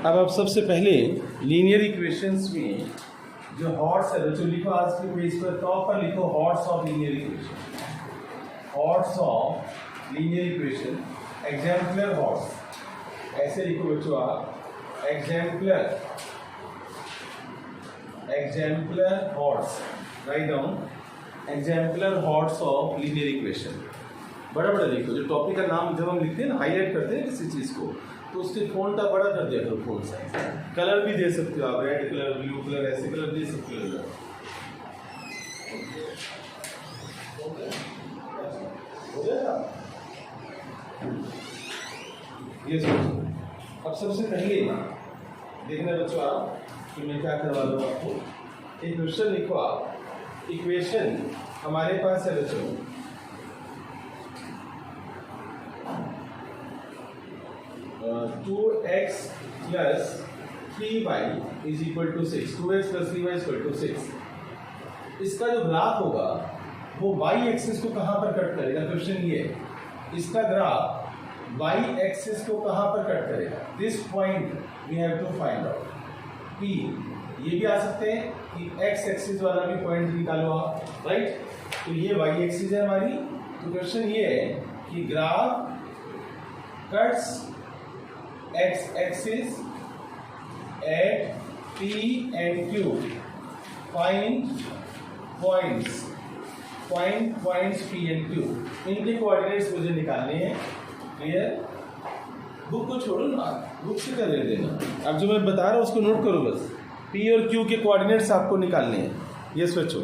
अब आप सबसे पहले लीनियर इक्वेशंस में जो हॉर्स है जो लिखो आज के पेज पर टॉप पर लिखो horse of linear equation, horse of linear equation, exemplar horse ऐसे लिखो बच्चों आप, exemplar horse, write down exemplar horse of linear equation. बड़ा बड़ा लिखो, जो टॉपिक का नाम जब हम लिखते हैं ना, हाईलाइट करते हैं किसी चीज़ को, तो उसके फ़ॉन्ट का बड़ा कर दिया करो, फ़ॉन्ट साइज। कलर भी दे सकते हो आप, रेड कलर, ब्लू कलर, ऐसे कलर दे सकते हो। हो गया? ये सोचो। अब सबसे पहले देखना बच्चों आप कि मैं क्या करवा दूँ आपको। एक क्वेश्चन लिखो आप, इक्वेशन हमारे पास है बच्चों 2x plus 3y is equal to 6, 2x plus 3y is equal to 6। इसका जो ग्राफ होगा वो y एक्सिस को कहाँ पर कट करेगा? क्वेश्चन ये है, इसका ग्राफ y एक्सिस को कहाँ पर कट करेगा? This point we have to find out. P ये भी आ सकते हैं कि x एक्सिस वाला भी पॉइंट निकालो आप, राइट? तो ये y एक्सिस है हमारी। तो क्वेश्चन ये है कि graph cuts x axis at P and Q, find points P and Q, इनके कोऑर्डिनेट्स मुझे निकालने हैं। क्लियर? बुक को छोड़ो ना, बुक से कर देना, अब जो मैं बता रहा हूँ उसको नोट करो बस। P और Q के कोऑर्डिनेट्स आपको निकालने हैं, ये सोचो।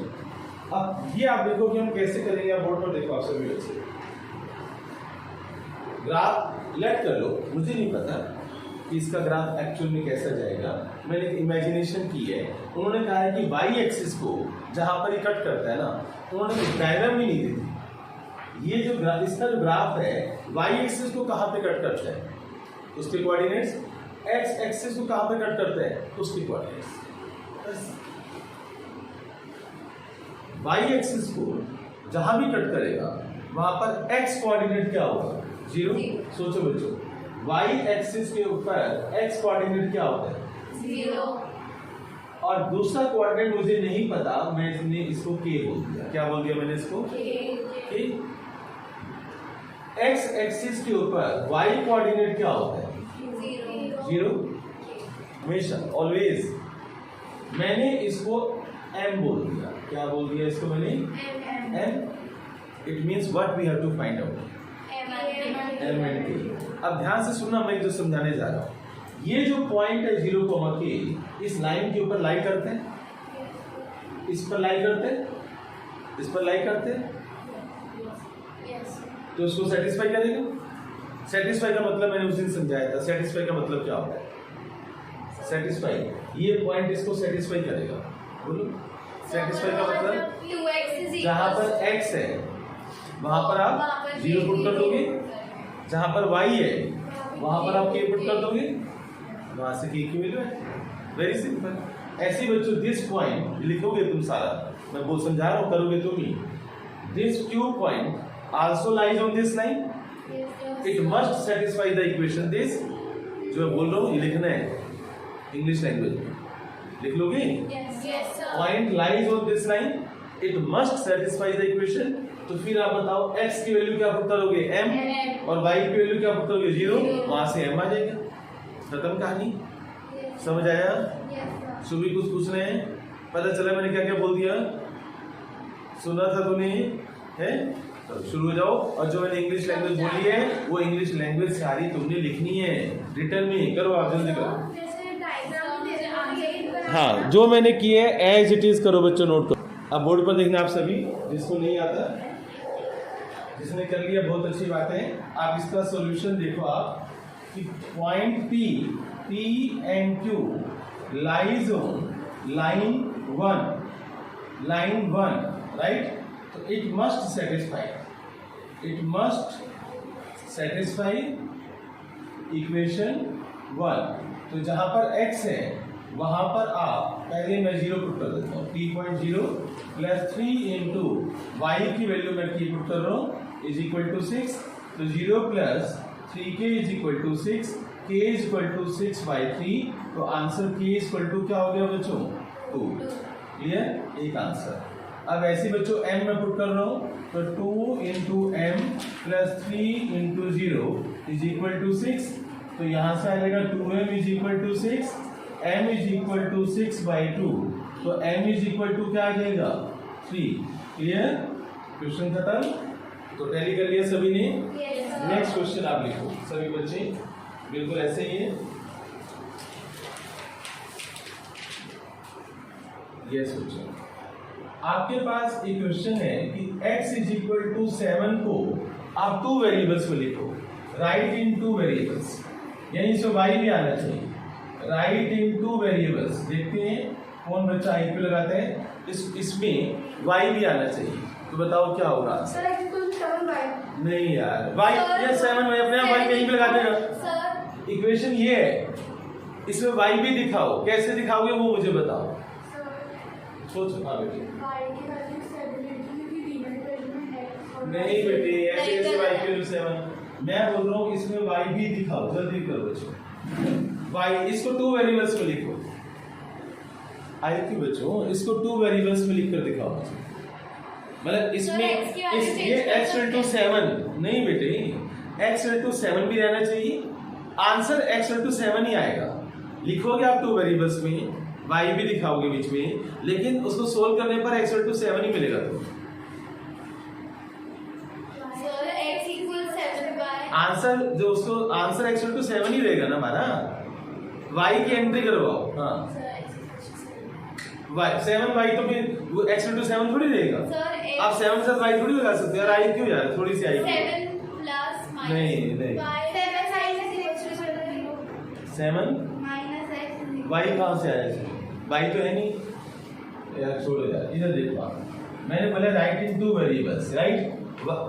अब ये आप देखो कि हम कैसे करेंगे, आप बोर्ड पर देखो आप सभी बच्चे। ग्राफ लेट कर लो, मुझे नहीं पता कि इसका ग्राफ एक्चुअल में कैसा जाएगा, मैंने एक इमेजिनेशन की है। उन्होंने कहा है कि वाई एक्सिस को जहां पर ही कट करता है ना, उन्होंने डायग्राम ही नहीं दी थी। ये जो इसका जो ग्राफ है वाई एक्सिस को कहां पे कट करता है, उसके कोऑर्डिनेट्स, एक्स एक्सिस को कहां पे कट करता है, उसके कोऑर्डिनेट्स। वाई एक्सिस को जहां भी कट करेगा वहां पर एक्स कोऑर्डिनेट क्या होगा? 0। सोचो बच्चों, y एक्सिस के ऊपर x कोऑर्डिनेट क्या होता है? 0। और दूसरा कोऑर्डिनेट मुझे नहीं पता, मैंने इसको k बोल दिया। क्या बोल दिया मैंने इसको? k। x एक्सिस के ऊपर y कोऑर्डिनेट क्या होता है? 0 हमेशा, ऑलवेज। मैंने इसको m बोल दिया। क्या बोल दिया इसको मैंने? m। It means what we have to find out, m and k। अब ध्यान से सुनना, मैं जो समझाने जा रहा हूँ। ये जो पॉइंट है 0, k, इस लाइन के ऊपर लाई करते हैं, इस पर लाई करते हैं, इस पर लाई करते हैं, तो उसको सेटिस्फाई करेगा। सेटिस्फाई का मतलब मैंने उस दिन समझाया था। सेटिस्फाई का मतलब क्या होता है? सेटिस्फाई, ये पॉइंट इसको सेटिस्फाई करेगा। बोलो, सेटिस्फाई का मतलब जहां पर x है वहां पर आप 0 पुट कर दोगे, जहां पर y है वहां पर आप k पुट कर दोगे, वहां से k की वैल्यू है। Very simple. ऐसे बच्चों दिस पॉइंट लिखोगे तुम सारा, मैं वो समझा रहा हूं, करोगे तुम ही। This Q point also lies on this line, it must satisfy the equation this. जो मैं बोल रहा हूं ये लिखना है इंग्लिश लैंग्वेज में, लिख लोगे? Point lies on this line, it must satisfy the equation. तो फिर आप बताओ x की वैल्यू क्या पुट करोगे? m। और y की वैल्यू क्या पुट करोगे? 0। वहां से m आ जाएगा, खत्म कहानी। समझ आया? सुबह कुछ पूछ रहे हैं, पता चला मैंने क्या क्या बोल दिया? सुना था तूने? है तो शुरू हो जाओ। और जो मैंने इंग्लिश लैंग्वेज बोली है वो इंग्लिश लैंग्वेज सारी तुमने लिखनी है, रिटर्न में करो, आप जल्दी करो। हाँ, जो मैंने किया है एज इट इज करो बच्चों, नोट करो। अब बोर्ड पर देखना आप सभी, जिसको नहीं आता, जिसने कर लिया बहुत अच्छी बात है। आप इसका सॉल्यूशन देखो आप कि point P and Q lies on line 1, right? तो इट मस्ट सेटिस्फाई इक्वेशन 1। तो जहां पर x है वहां पर आप पहले मैं 0 पुट कर देता हूँ, P.0 प्लस 3 इंटू वाई की वैल्यू मैं की पुट कर रहा हूँ इज इक्वल टू 6। तो 0 plus 3k is equal to 6, k is equal to 6/3, तो answer k is equal to क्या हो गया बच्चों 2। क्लियर, एक आंसर। अब ऐसे बच्चों m में पुट कर रहा हूं, तो 2 into m plus 3 into 0 is equal to 6, तो यहां से आएगा 2m is equal to 6, m is equal to 6/2, तो m इज इक्वल टू क्या आ जाएगा 3। क्लियर, क्वेश्चन खत्म। तो टैली कर लिया सभी ने। नेक्स्ट क्वेश्चन आप लिखो सभी बच्चे, बिल्कुल ऐसे ही है। ये सोचो, आपके पास एक क्वेश्चन है कि x इज इक्वल टू 7 को आप 2 वेरिएबल्स में लिखो, राइट इन 2 वेरिएबल्स, यानी इसमें y भी आना चाहिए, राइट इन 2 वेरिएबल्स। देखते हैं कौन बच्चा आई क्यू लगाते हैं, इसमें y भी आना चाहिए, तो बताओ क्या होगा। नहीं यार, y या 7 y अपने आप y कहीं भी लगा देगा। इक्वेशन ये है, इसमें y भी दिखाओ, कैसे दिखाओगे वो मुझे बताओ। सोचो। हाँ बेटे, नहीं बेटे ऐसे कैसे y की वैल्यू 7, मैं बोल रहा हूँ इसमें y भी दिखाओ, जल्दी करो बच्चों। y इसको 2 वेरिएबल्स में लिखो, आई क्यों बच्चों, इसको 2 वेरिएबल्स में लिखकर दिखाओ। मतलब इसमें ये x इंटू 7 नहीं बेटे, x इंटू 7 भी रहना चाहिए, आंसर x इंटू 7 ही आएगा। लिखोगे आप 2 वेरिएबल्स में, y भी दिखाओगे बीच में, लेकिन उसको सोल्व करने पर x इंटू 7 ही मिलेगा। तो आंसर जो उसको आंसर x इंटू 7 ही रहेगा ना हमारा। y की एंट्री करवाओ। हाँ, 7y तो फिर x इंटू 7 थोड़ी रहेगा, आप 7 के साथ y थोड़ी लगा सकते हैं। आई क्यों यार, थोड़ी सी आई 7 प्लस नहीं 7 y कहाँ से आया, y तो है नहीं यार, छोड़ो यार। इधर देखो आप, मैंने बोला राइट इन 2 वेरिएबल्स, राइट,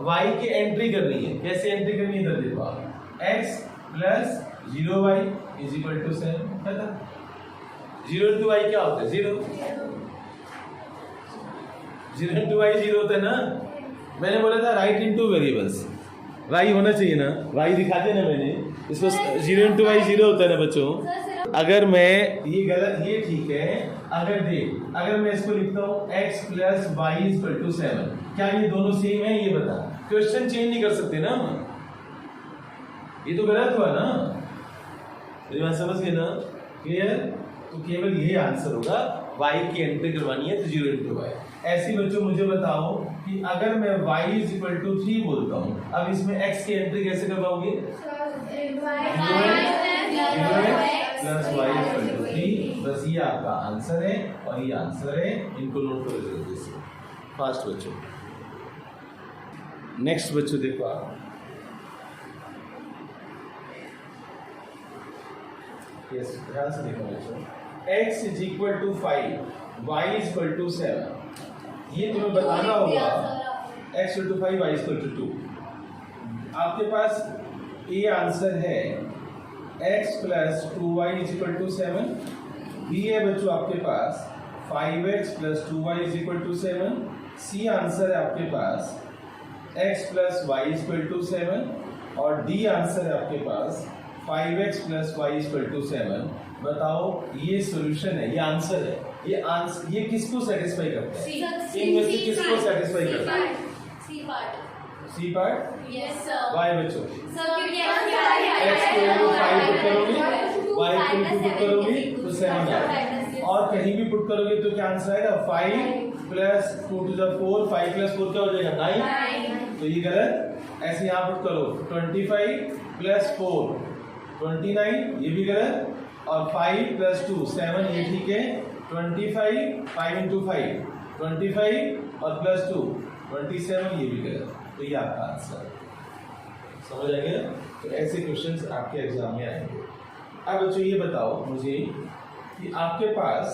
y की एंट्री करनी है। कैसे एंट्री करनी है, इधर देखो आप, x plus 0y is equal to 7, खत्म। 0 इंटू y क्या होता है 0, 0 इंटू y 0 होता है ना। मैंने बोला था राइट इन 2 वेरिएबल्स, y होना चाहिए ना, y दिखा दिया ना मैंने, इसको 0 इंटू y 0 होता है ना बच्चों। अगर मैं ये गलत, ये ठीक है, अगर मैं इसको लिखता हूँ x plus y is equal to 7, क्या ये दोनों सेम है, ये बता। क्वेश्चन चेंज नहीं कर सकते ना हम, ये तो गलत हुआ ना, मेरी बात समझ गए ना। क्लियर, तो केवल यही आंसर होगा, y की एंट्री करवानी है तो 0 इंटू y। ऐसे बच्चों मुझे बताओ कि अगर मैं y इज इक्वल टू 3 बोलता हूँ, अब इसमें x की एंट्री कैसे करवाओगे, प्लस y इक्वल टू 3। बस ये आपका आंसर है और ये आंसर है, इनको नोट करो जल्दी से फास्ट बच्चों। नेक्स्ट बच्चों देखो आप, यस ध्यान से देखो बच्चों, x is equal to 5, y is equal to 7, ये तुम्हें बताना होगा। x equal to 5, y equal to 2। आपके पास ये आंसर है x plus 2y is equal to 7, B है बच्चों आपके पास 5x plus 2y is equal to 7, C answer है आपके पास x plus y is equal to 7, और डी आंसर है आपके पास 5x plus y is equal to 7। बताओ ये सॉल्यूशन है, ये आंसर है, ये आंसर, ये किसको सेटिस्फाई करता है, इनमें से किसको सेटिस्फाई करता है, C part. Yes sir. Why बच्चों, सर क्योंकि x को वैल्यू 5 पुट करोगे, y को 2 पुट करोगे तो 7 आएगा, और कहीं भी पुट करोगे तो क्या आंसर आएगा, 5 प्लस 2 टू द 4, 5 प्लस 4 क्या हो जाएगा 9, तो ये गलत। ऐसे यहाँ पुट करो 25 प्लस 4 29, ये भी गलत, और 5 प्लस 2 7, ये ठीक है। 25 5 इंटू 5 25 और प्लस 2 27, ये भी गलत। तो ये आपका आंसर है, समझ आ गया। तो ऐसे क्वेश्चंस आपके एग्जाम में आएंगे। अब बच्चों ये बताओ मुझे कि आपके पास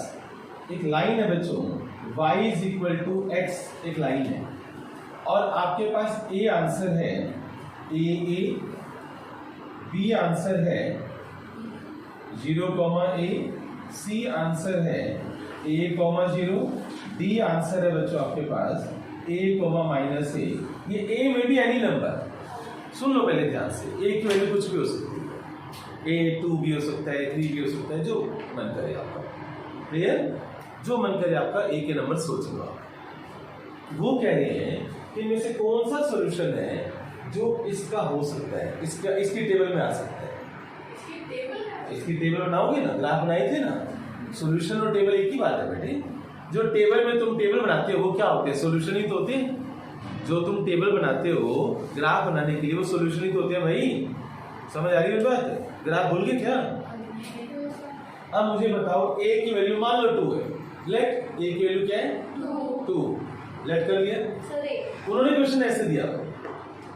एक लाइन है बच्चों, y is equal to x, एक लाइन है, और आपके पास ए आंसर है ए, बी आंसर है 0, a, सी आंसर है a, 0, डी आंसर है बच्चों आपके पास a, -a। ये a में भी एनी नंबर, सुन लो पहले ध्यान से, a की वैल्यू कुछ भी हो सकती है, A2 भी हो सकता है, A3 भी हो सकता है, जो मन करे आपका। क्लियर? जो मन करे आपका A के नंबर सोच लो आप। वो कह रहे हैं कि इनमें से कौन सा सॉल्यूशन है जो इसका हो सकता है, इसकी टेबल में आ सकता है। इसकी टेबल बनाओगे ना, ग्राफ बनाए थे ना, सॉल्यूशन और टेबल एक ही बात है बेटे। जो टेबल में तुम टेबल बनाते हो वो क्या होते हैं? सॉल्यूशन ही तो होते हैं। जो तुम टेबल बनाते हो ग्राफ बनाने के लिए, वो सॉल्यूशन ही तो होते हैं भाई। समझ आ रही है बात? ग्राफ भूल गए क्या? अब मुझे बताओ A की वैल्यू मान लो 2 है। लेट A की वैल्यू क्या है? 2। लेट कर लिया। उन्होंने क्वेश्चन ऐसे दिया,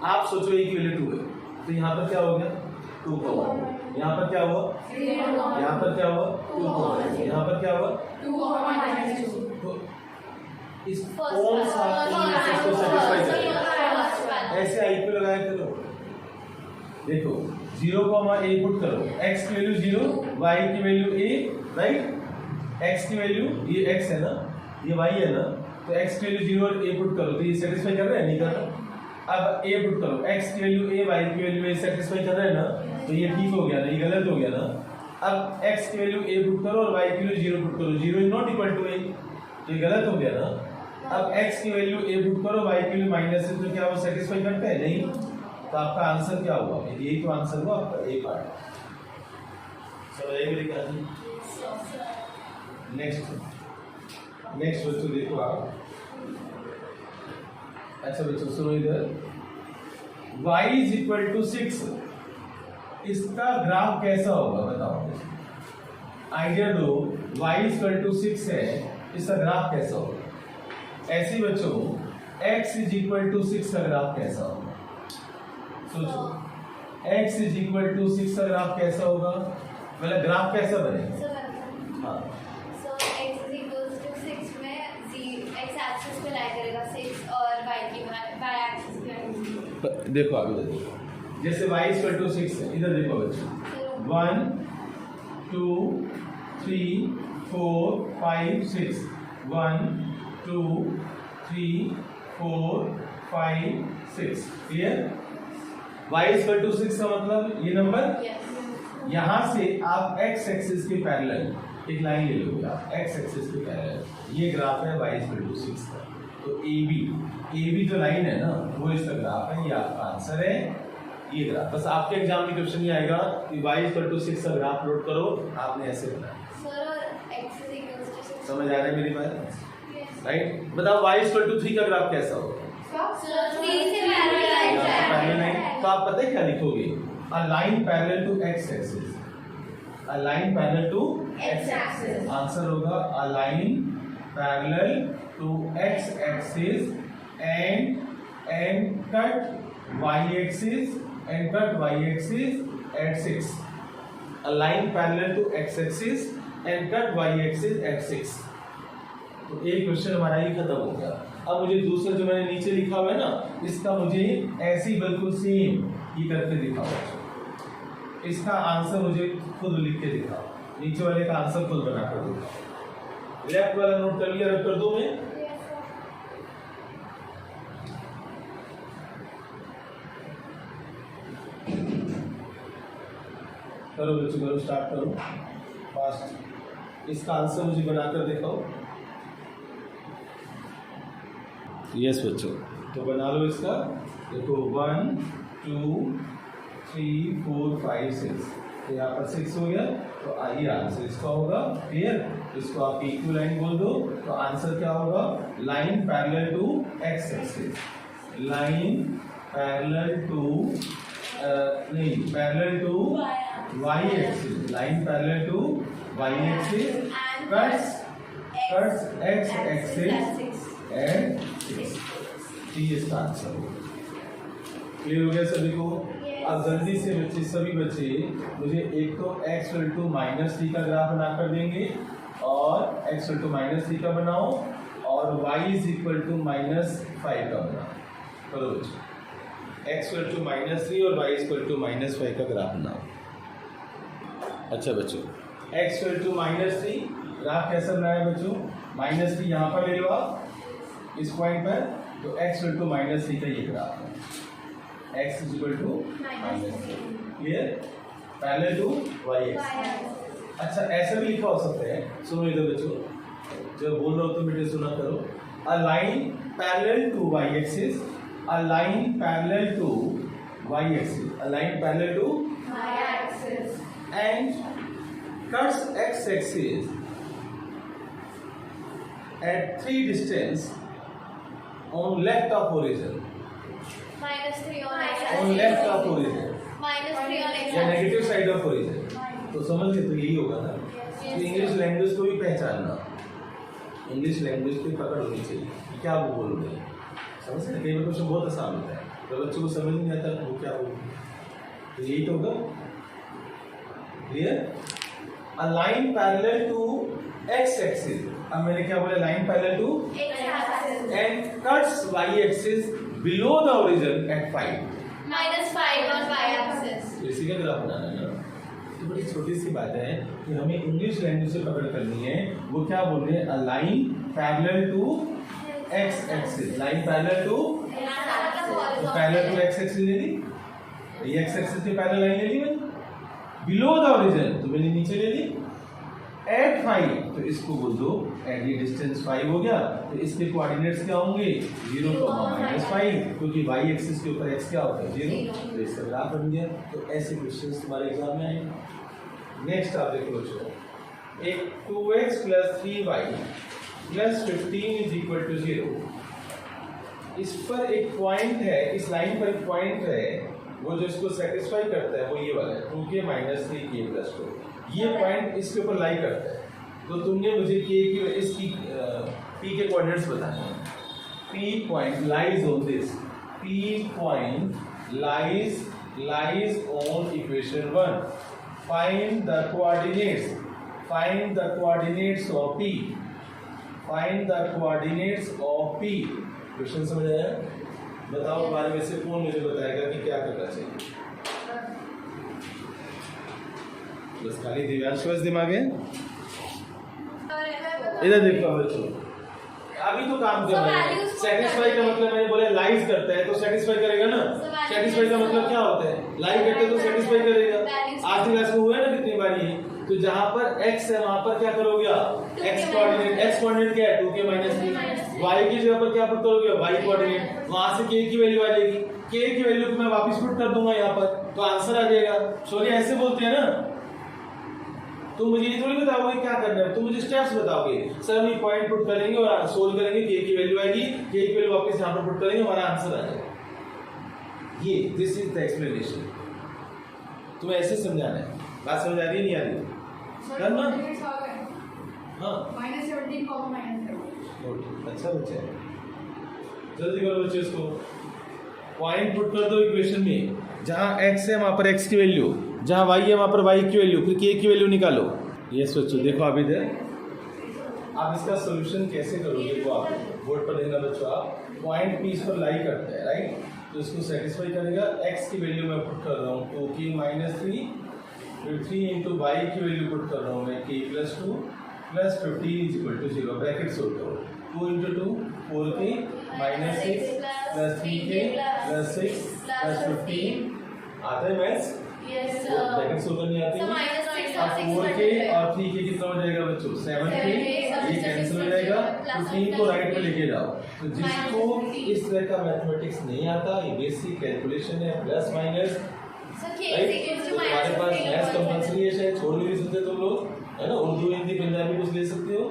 आप सोचो A की वैल्यू 2 है, तो यहाँ पर क्या हो गया? 2 का 1। यहाँ पर क्या हुआ? यहाँ पर क्या हुआ? 2 का 1। यहाँ पर क्या हुआ? 2। तो इस कौन सा इसको सेटिस्फाई करेगा? ऐसे आई क्यू लगाया करो। देखो 0, A पुट करो, x की वैल्यू 0, y की वैल्यू a, राइट? x की वैल्यू, ये x है ना, ये y है ना, तो x की वैल्यू 0 और a पुट करो, तो ये सेटिस्फाई कर रहा है? नहीं कर रहा। अब a पुट करो, x की वैल्यू a, y की वैल्यू a, सेटिस्फाई कर रहा है ना, तो ये ठीक हो गया ना, ये गलत हो गया ना। अब x की वैल्यू a पुट करो और y की वैल्यू 0 पुट करो, 0 is not equal to a, तो ये गलत हो गया ना। अब x की वैल्यू a पुट करो, y की वैल्यू माइनस है, तो क्या वो सेटिस्फाई करता है? नहीं। तो आपका आंसर क्या हुआ? यही तो आंसर हुआ आपका A पार्ट। समझ आई मेरी कहानी? नेक्स्ट बच्चों देखो आप। अच्छा बच्चों सुनो इधर, y इज इक्वल टू 6, इसका ग्राफ कैसा होगा बताओ? आइडिया दो। y इज इक्वल टू 6 है, इसका ग्राफ कैसा होगा? ऐसे बच्चों x इज इक्वल टू 6 का ग्राफ कैसा होगा? सोचो, x इज इक्वल टू 6 का ग्राफ कैसा होगा? मतलब ग्राफ कैसा बनेगा? हाँ, so x is equals to 6 में x एक्सिस पे लाई करेगा 6 और y एक्सिस पे। देखो आगे देखो, जैसे y इज इक्वल टू 6 है, इधर देखो बच्चों, 1 2 3 4 5 6, 1 2 3 4 5 6। Clear? y is equal to 6 का मतलब ये नंबर, यहाँ से आप x एक्सिस के पैरेलल एक लाइन ले लोगे आप, x एक्सिस के पैरेलल, ये ग्राफ है y इज इक्वल टू 6 का। तो AB जो लाइन है ना, वो इसका ग्राफ है, ये आपका आंसर है, ये ग्राफ। बस आपके एग्जाम में क्वेश्चन ये आएगा कि y इज इक्वल टू 6 का ग्राफ प्लॉट करो, आपने ऐसे बनाया। सर और x is equals to 6 समझ आ रहा है मेरी बात? राइट? बताओ y इज इक्वल टू 3 का ग्राफ कैसा होगा? तो आप पता है क्या लिखोगे? A line parallel to x axis. A line parallel to x axis. Answer होगा a line parallel to x axis and cut y axis at 6. A line parallel to x axis and cut y axis at 6. तो एक question हमारा ही खत्म हो गया। अब मुझे दूसरा जो मैंने नीचे लिखा हुआ है ना, इसका मुझे ऐसे ही बिल्कुल सेम ये करके दिखाओ। इसका आंसर मुझे खुद लिख के दिखाओ, नीचे वाले का आंसर खुद बना कर दिखाओ। लेफ्ट वाला नोट कर लिया, रख कर दो मैं। करो बच्चों, करो, स्टार्ट करो फास्ट। इसका आंसर मुझे बनाकर दिखाओ। यस बच्चों, तो बना लो इसका। देखो 1 2 3 4 5 6, तो यहाँ पर 6 हो गया, तो आइए आंसर इसका होगा। क्लियर? इसको आप इक्वल लाइन बोल दो, तो आंसर क्या होगा? Line parallel to x axis, line parallel to parallel to y axis, line parallel to y axis cuts x axis and 6। ये इसका आंसर होगा। क्लियर हो गया सभी को? अब जल्दी से बच्चे, सभी बच्चे मुझे एक तो x इक्वल टू -3 का ग्राफ बना कर देंगे, और x इक्वल टू -3 का बनाओ, और y इज इक्वल टू -5 का बनाओ। करो बच्चों, x इक्वल टू -3 और y इक्वल टू -5 का ग्राफ बनाओ। अच्छा बच्चों, x इक्वल टू -3 ग्राफ कैसा बनाया बच्चों? -3 यहाँ पर ले लो आप इस पॉइंट पर, तो x इक्वल टू -3 का ये ग्राफ है, x is equal to -3। Clear? Parallel to y axis. y axis। अच्छा ऐसा भी लिखा हो सकता है, सुनो इधर बच्चों, जब बोल रहा हो तो बेटे सुना करो। A line parallel to y axis, a line parallel to y axis, a line parallel to y axis and cuts x axis at 3 distance on left of origin, -3 on x on axis, left of origin -3 on x या axis। Negative side of origin. तो समझ गए, तो यही होगा ना। तो English language को भी पहचानना, इंग्लिश लैंग्वेज की पकड़ होनी चाहिए, क्या वो बोल रहे हैं, समझ रहे? कई बार क्वेश्चन बहुत आसान होता है, तो बच्चों को समझ नहीं आता वो क्या बोल, तो यही तो होगा। Clear? A line parallel to x axis, अब मैंने क्या बोला, line parallel to x axis and cuts y axis below the origin at 5। -5 on y axis। तो इसी का ग्राफ बनाना है ना। तो बड़ी छोटी सी बात है कि हमें इंग्लिश लैंग्वेज से पकड़ करनी है। वो क्या बोल रहे हैं, a line parallel to x axis, line parallel to, तो पैरेलल टू एक्स एक्सिस ले ली, ये एक्स एक्सिस के पैरेलल लाइन ले ली मैंने, बिलो द ओरिजिन तो मैंने नीचे ले ली, एट 5 तो इसको बोल दो एट ये डिस्टेंस 5 हो गया, तो इसके कोऑर्डिनेट्स क्या होंगे 0, -5, क्योंकि y एक्सिस के ऊपर x क्या होता है 0, तो इसका ग्राफ बन गया। तो ऐसे क्वेश्चंस तुम्हारे एग्जाम में आएंगे। नेक्स्ट आप देखो बच्चों, एक 2x + 3y + 15 = 0, इस पर एक पॉइंट है, इस लाइन पर एक पॉइंट है, वो जो इसको सेटिस्फाई करता है वो ये वाला है 2k - 3k + 2, ये पॉइंट इसके ऊपर लाई करता है। तो तुमने मुझे k की इसकी p के कोऑर्डिनेट्स बताने हैं। p point lies on this, p point lies on equation 1, find the coordinates, find the coordinates of p, find the coordinates of p। Question समझ आया? बताओ हमारे में से कौन मुझे बताएगा कि क्या करना चाहिए? बस खाली दिव्यांश बस दिमाग है। इधर देखो बच्चों, अभी तो काम कर रहे हैं। सेटिस्फाई का मतलब मैंने बोला लाइज करता है, तो सेटिस्फाई करेगा ना। सेटिस्फाई का मतलब क्या होता है, लाइज करते है तो सेटिस्फाई करेगा। आज की क्लास में हुआ है ना कितनी बार ये, तो जहां पर x है वहां पर क्या करोगे आप, x कोऑर्डिनेट क्या है 2k - 3, y की जगह पर क्या पुट करोगे y कोऑर्डिनेट, वहां से k की वैल्यू आ जाएगी, k की वैल्यू को मैं वापस पुट कर दूंगा यहाँ पर, तो आंसर आ जाएगा। सोनिया ऐसे बोलते हैं ना, तुम मुझे ये थोड़ी बताओगे क्या करना है, तुम मुझे स्टेप्स बताओगे, सर हम ये पॉइंट पुट करेंगे और सोल्व करेंगे, k की वैल्यू आएगी, k की वैल्यू वापस यहाँ पर पुट करेंगे, हमारा आंसर आ जाएगा। ये दिस इज द एक्सप्लेनेशन, तुम्हें ऐसे समझाना है। बात समझ आ रही है नहीं आ रही? करना हाँ अच्छा बच्चा है, जल्दी करो बच्चे। इसको पॉइंट पुट कर दो इक्वेशन में, जहां x है वहां पर x की वैल्यू, जहां y है वहां पर y की वैल्यू, फिर k की वैल्यू निकालो। ये सोचो, देखो आप इधर, आप इसका सॉल्यूशन कैसे करोगे वो आप बोर्ड पर देखना बच्चों। आप पॉइंट p इस पर लाई करते हैं राइट, तो इसको सेटिस्फाई करेगा। x की वैल्यू मैं पुट कर रहा हूँ 2k - 3, फिर 3 × y की वैल्यू पुट कर रहा हूँ मैं k + 2 + 15 = 0, ब्रैकेट सोल्व करो। 2 × 2 4k - 6 + 3k + 6 + 15 आता है मैथ्स? यस ब्रैकेट सोल्व करनी आती है। अब 4k और 3k कितना हो जाएगा बच्चों 7k, ये कैंसिल हो जाएगा। 15 को राइट पे लेके जाओ। तो जिसको इस तरह का मैथमेटिक्स नहीं आता, ये बेसिक कैलकुलेशन है, प्लस माइनस, हमारे पास मैथ्स कंपलसरी है, छोड़ भी नहीं सकते तुम लोग, है ना, उर्दू हिंदी पंजाबी कुछ ले सकते हो।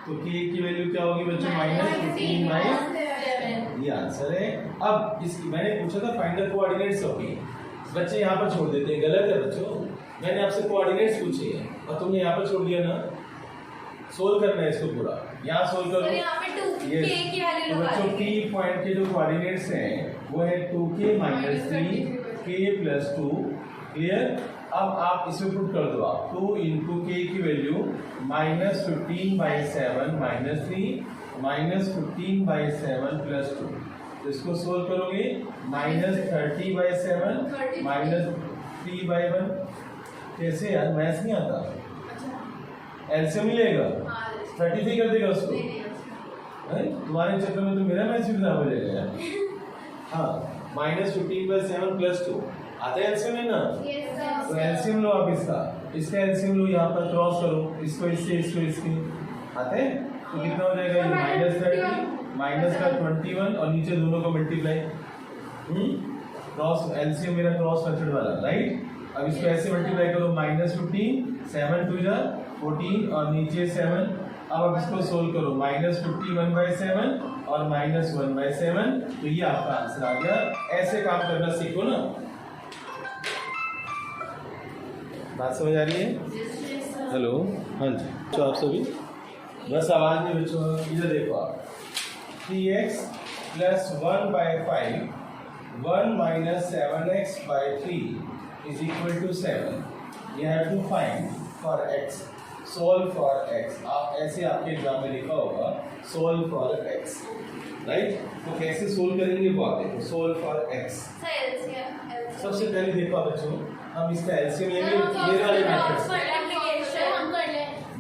तो k की वैल्यू क्या होगी बच्चों -15/7, ये आंसर है। अब इसकी मैंने पूछा था find the coordinates of p, बच्चे यहाँ पर छोड़ देते हैं, गलत है बच्चों। मैंने आपसे कोऑर्डिनेट्स पूछे हैं और तुमने यहाँ पर छोड़ दिया ना। सोल्व करना है इसको पूरा, यहाँ सोल्व करो। तो बच्चों p पॉइंट के जो कोऑर्डिनेट्स हैं वो है 2k - 3 k + 2, क्लियर। अब आप इसमें पुट कर दो, आप 2 × k की वैल्यू -15/7 - 3 -15/7 + 2, तो इसको सोल्व करोगे -30/7 -3/1। कैसे यार, मैथ्स नहीं आता, एलसीएम मिलेगा 33 कर देगा उसको, तुम्हारे चक्कर में तो मेरा मैथ्स भी खराब हो जाएगा यार। हाँ -15/7 + 2, आता है एलसीएम है ना? Yes, तो sir. एलसीएम लो आप इसका एलसीएम लो, यहाँ पर क्रॉस करो, इसको इससे इसको इसके, आते हैं? तो कितना हो जाएगा ये -30 माइनस का 21 और नीचे दोनों का मल्टीप्लाई, क्रॉस एलसीएम मेरा क्रॉस मेथड वाला, राइट? अब इसको ऐसे मल्टीप्लाई करो, -15 7 2 जा 14 और नीचे 7। अब आप इसको सोल्व करो, -50 1/7 और -1/7, तो ये आपका आंसर आ गया। ऐसे काम करना सीखो ना। बात समझ आ रही है? हेलो, हाँ जी। तो आप सभी बस आवाज में बच्चों इधर देखो आप, 3x + 1/5 1 - 7x/3 is equal to 7. You have to find for x, solve for x. आप ऐसे आपके एग्जाम में लिखा होगा solve for x, राइट? तो कैसे सोल्व करेंगे वो आप देखो, solve for x। Sir, LCM. सबसे पहले देखो बच्चों, हम इसका एलसीएम लेंगे मेरे वाले मेथड से,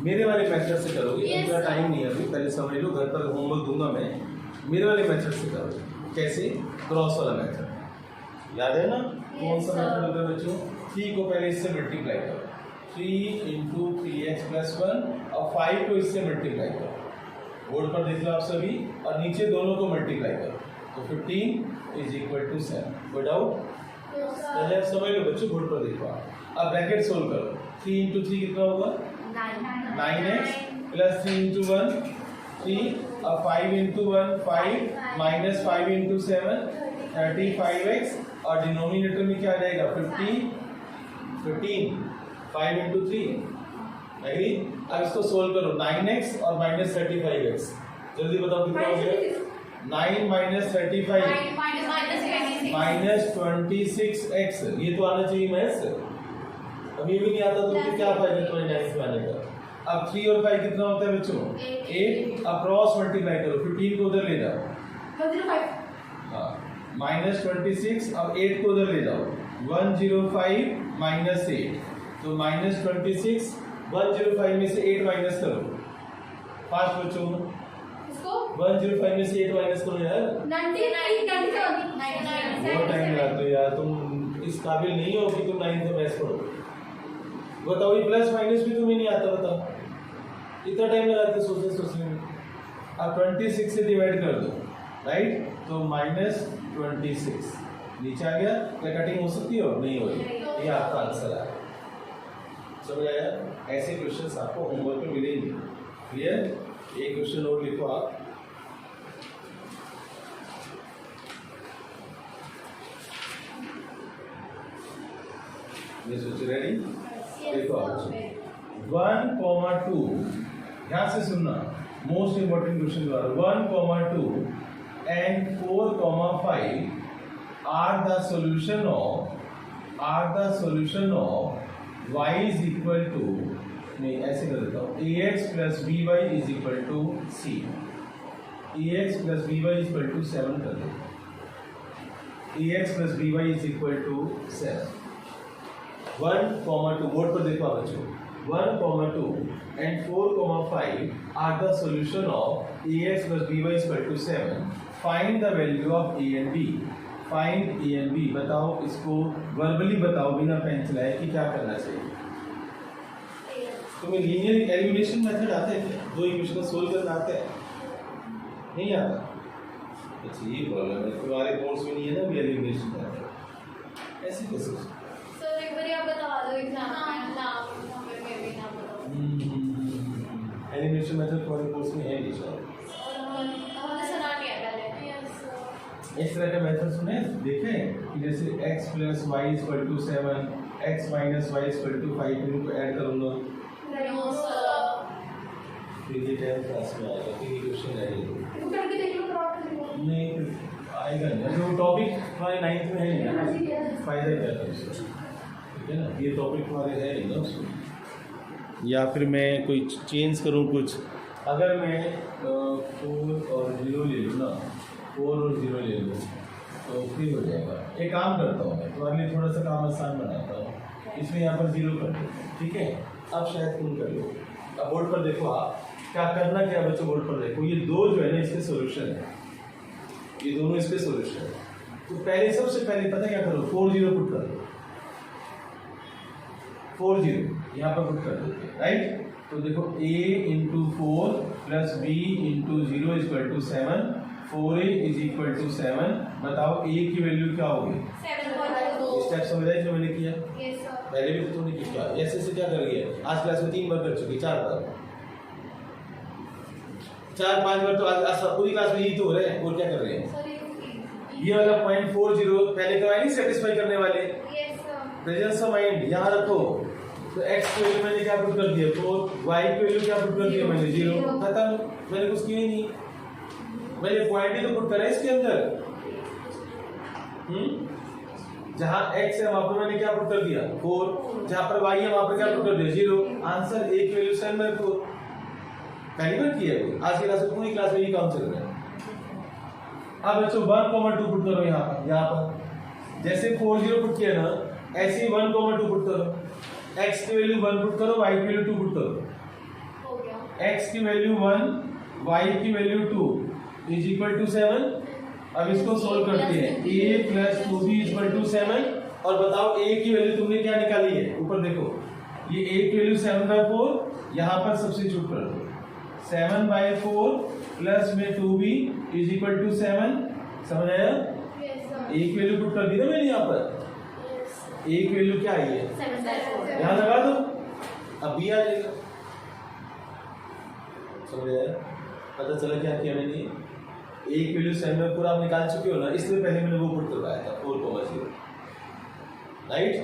मेरे वाले मेथड से करोगे, इतना टाइम नहीं है अभी, पहले समझ लो, घर पर होमवर्क दूंगा मैं, मेरे वाले मेथड से करोगे। कैसे? क्रॉस वाला मेथड, याद है ना? कौन सा मेथड होता है बच्चों? 3 को पहले इससे मल्टीप्लाई करो, 3 × 3x + 1 और 5 को इससे मल्टीप्लाई करो, बोर्ड पर देख लो आप सभी, और नीचे दोनों को मल्टीप्लाई करो, तो 15 = 7। कोई डाउट? पहले आप समझ लो बच्चों, बोर्ड पर देखो आप। अब ब्रैकेट सोल्व करो, 3 × 3 कितना होगा? 9x + 3 × 1 3 और 5 × 1 5 -5 × 7 35x, और डिनोमिनेटर में क्या आ जाएगा? 15 5 × 3, एग्री? अब इसको सोल्व करो, 9x और -35x, जल्दी बताओ कितना हो गया? 9 - 35 -26x, ये तो आना चाहिए मैथ्स। अब ये भी नहीं आता तो फिर क्या फायदा तुम्हारे 9 में आने का? अब 3 और 5 कितना होता है बच्चों? 8। अब क्रॉस मल्टीप्लाई करो, 15 को उधर ले जाओ, हाँ, -26, अब 8 को उधर ले जाओ, 105 - 8, तो -26 105 में से 8 माइनस करो, 5 बच्चों, 105 में से 8 माइनस करो यार, बहुत टाइम लगाते हो यार, तुम इस काबिल नहीं हो कि तुम 9th में मैथ्स पढ़ो। बताओ, ये प्लस माइनस भी तुम्हें नहीं आता, बताओ इतना टाइम लगाते सोचने में। अब 26 से डिवाइड कर दो, राइट? तो -26 नीचे आ गया, क्या कटिंग हो सकती है? नहीं हो रही, ये आपका आंसर आया। समझ आया? ऐसे क्वेश्चंस आपको होमवर्क में मिलेंगे, क्लियर? एक क्वेश्चन और लिखो आप, ये सोच रेडी? देखो आप 1,2, ध्यान से सुनना, मोस्ट इंपॉर्टेंट क्वेश्चन द्वारा 1,2 and 4,5 are the solution of y is equal to, नहीं ऐसे कर देता हूँ, ax + by is equal to c, ax + by is equal to 7 कर दो, ax + by is equal to 7। 1,2 board पर देखो आप बच्चों, 1,2 and 4,5 are the solution of ax + by is equal to 7. Find the value of a and b. Find a and b। बताओ, इसको verbally बताओ बिना पेन चलाए कि क्या करना चाहिए। तुम्हें लीनियर एलिमिनेशन मेथड आता है क्या? दो इक्वेशन को सोल्व करना आता है? नहीं आता? अच्छा, ये प्रॉब्लम है, तुम्हारे बोर्ड्स में नहीं है ना एलिमिनेशन मेथड, ऐसे कैसे? सर एक बार आप बता दो एग्जाम में, नाम में भी नाम बताओ। एलिमिनेशन मेथड तुम्हारे कोर्स में है नहीं सर? हमने सुना नहीं है पहले। इस तरह का मेथड सुने, देखे कि जैसे x + y = 7, x - y = 5, इनको ऐड करूंगा, नो सर, फिर ये 10th क्लास में आएगा, फिर ये क्वेश्चन आएगा, नहीं आएगा नहीं, जो टॉपिक हमारे 9th में है ना, फायदा क्या है उसका, ठीक है ना? ये टॉपिक हमारे है नहीं ना उसमें, या फिर मैं कोई चेंज करूँ कुछ, अगर मैं 4 और 0 ले लूँ ना, 4 और 0 ले लूँ तो फिर हो जाएगा। एक काम करता हूँ मैं, तुम्हारे लिए थोड़ा सा काम आसान बनाता हूँ, इसमें यहाँ पर 0 कर दो, ठीक है? अब शायद तुम कर लो। अब बोर्ड पर देखो आप, क्या करना क्या बच्चों, बोर्ड पर देखो, ये दो जो है ना इसके सोल्यूशन है, ये दोनों इसके सोल्यूशन है। तो पहले सबसे पहले पता क्या करो, 4 0 पुट कर दो, 40 यहाँ पर पुट कर देते हैं, राइट। तो देखो a into 4 plus b into 0 equal to 7, 4a is equal to 7। बताओ a की वैल्यू क्या होगी? 7.2 स्टेप समझ आए जो मैंने किया? यस सर पहले भी तो तुमने किया। ऐसे से क्या कर रही है? आज क्लास में 3 बार कर चुकी, 4 बार, 4-5 बार तो आज पूरी क्लास में यही तो हो रहे हैं। और क्या कर रहे हैं? सर ये वाला पॉइंट 40 पहले करवाया नहीं सेटिस्फाई करने वाले। Yes sir presence of mind यहाँ रखो। तो x की वैल्यू मैंने क्या पुट कर दिया 4, y की वैल्यू क्या पुट कर दिया मैंने 0। खत्म, मैंने कुछ किया ही नहीं, मैंने पॉइंट ही तो पुट करा इसके अंदर। जहाँ x है वहां पर मैंने क्या पुट कर दिया 4, जहाँ पर y है वहां पर क्या पुट कर दिया 0। आंसर a की वैल्यू 7/4। पहली बार किया है, आज की क्लास में पूरी क्लास में ये काम चल रहा है। अब बच्चों 1,2 पुट करो यहाँ पर जैसे 40 पुट किया ना, ऐसे ही 1,2 पुट करो। x की वैल्यू 1 पुट करो, y की वैल्यू 2 पुट करो। हो गया x की वैल्यू 1, y की वैल्यू 2 इज इक्वल टू 7। अब इसको सोल्व करते हैं। a plus 2b is equal to 7। और बताओ a की वैल्यू तुमने क्या निकाली है? ऊपर देखो, ये a की वैल्यू 7/4 यहाँ पर सब्स्टिट्यूट कर दो। 7/4 प्लस में 2b इज इक्वल टू 7। समझ आया? यस सर a की वैल्यू पुट कर दी ना मैंने यहाँ पर। a की वैल्यू क्या आई है? 7/4 यहाँ लगा दो, अब b आ जाएगा। समझ आया? पता चला क्या किया मैंने? a की वैल्यू 7/4 आप निकाल चुके हो ना, इसलिए पहले मैंने वो पुट करवाया था 4,0, राइट।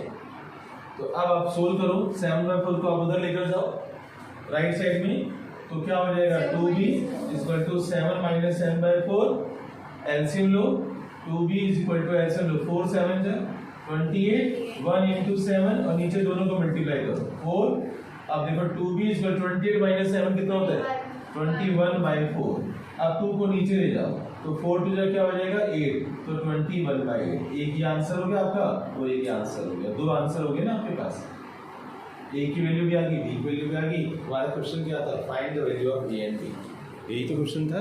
तो अब आप सोल्व करो। 7/4 को आप उधर लेकर जाओ राइट साइड में, तो क्या हो जाएगा 2b equal to 7 minus 7/4। LCM लो, 2b is equal to LCM लो, 4 7 जा 28, 1 इंटू 7 और नीचे दोनों को मल्टीप्लाई करो 4। अब देखो 2b इज इक्वल 28 माइनस 7 कितना होता है? 21/4। अब 2 को नीचे ले जाओ, तो 4 टू जा क्या हो जाएगा 8, तो 21/8। एक ही आंसर हो गया आपका, वो एक ही आंसर हो गया। 2 आंसर हो गए ना आपके पास। a की वैल्यू भी आ गई, b की वैल्यू भी आ गई। हमारा क्वेश्चन क्या था? Find the value of a and b। यही तो क्वेश्चन था।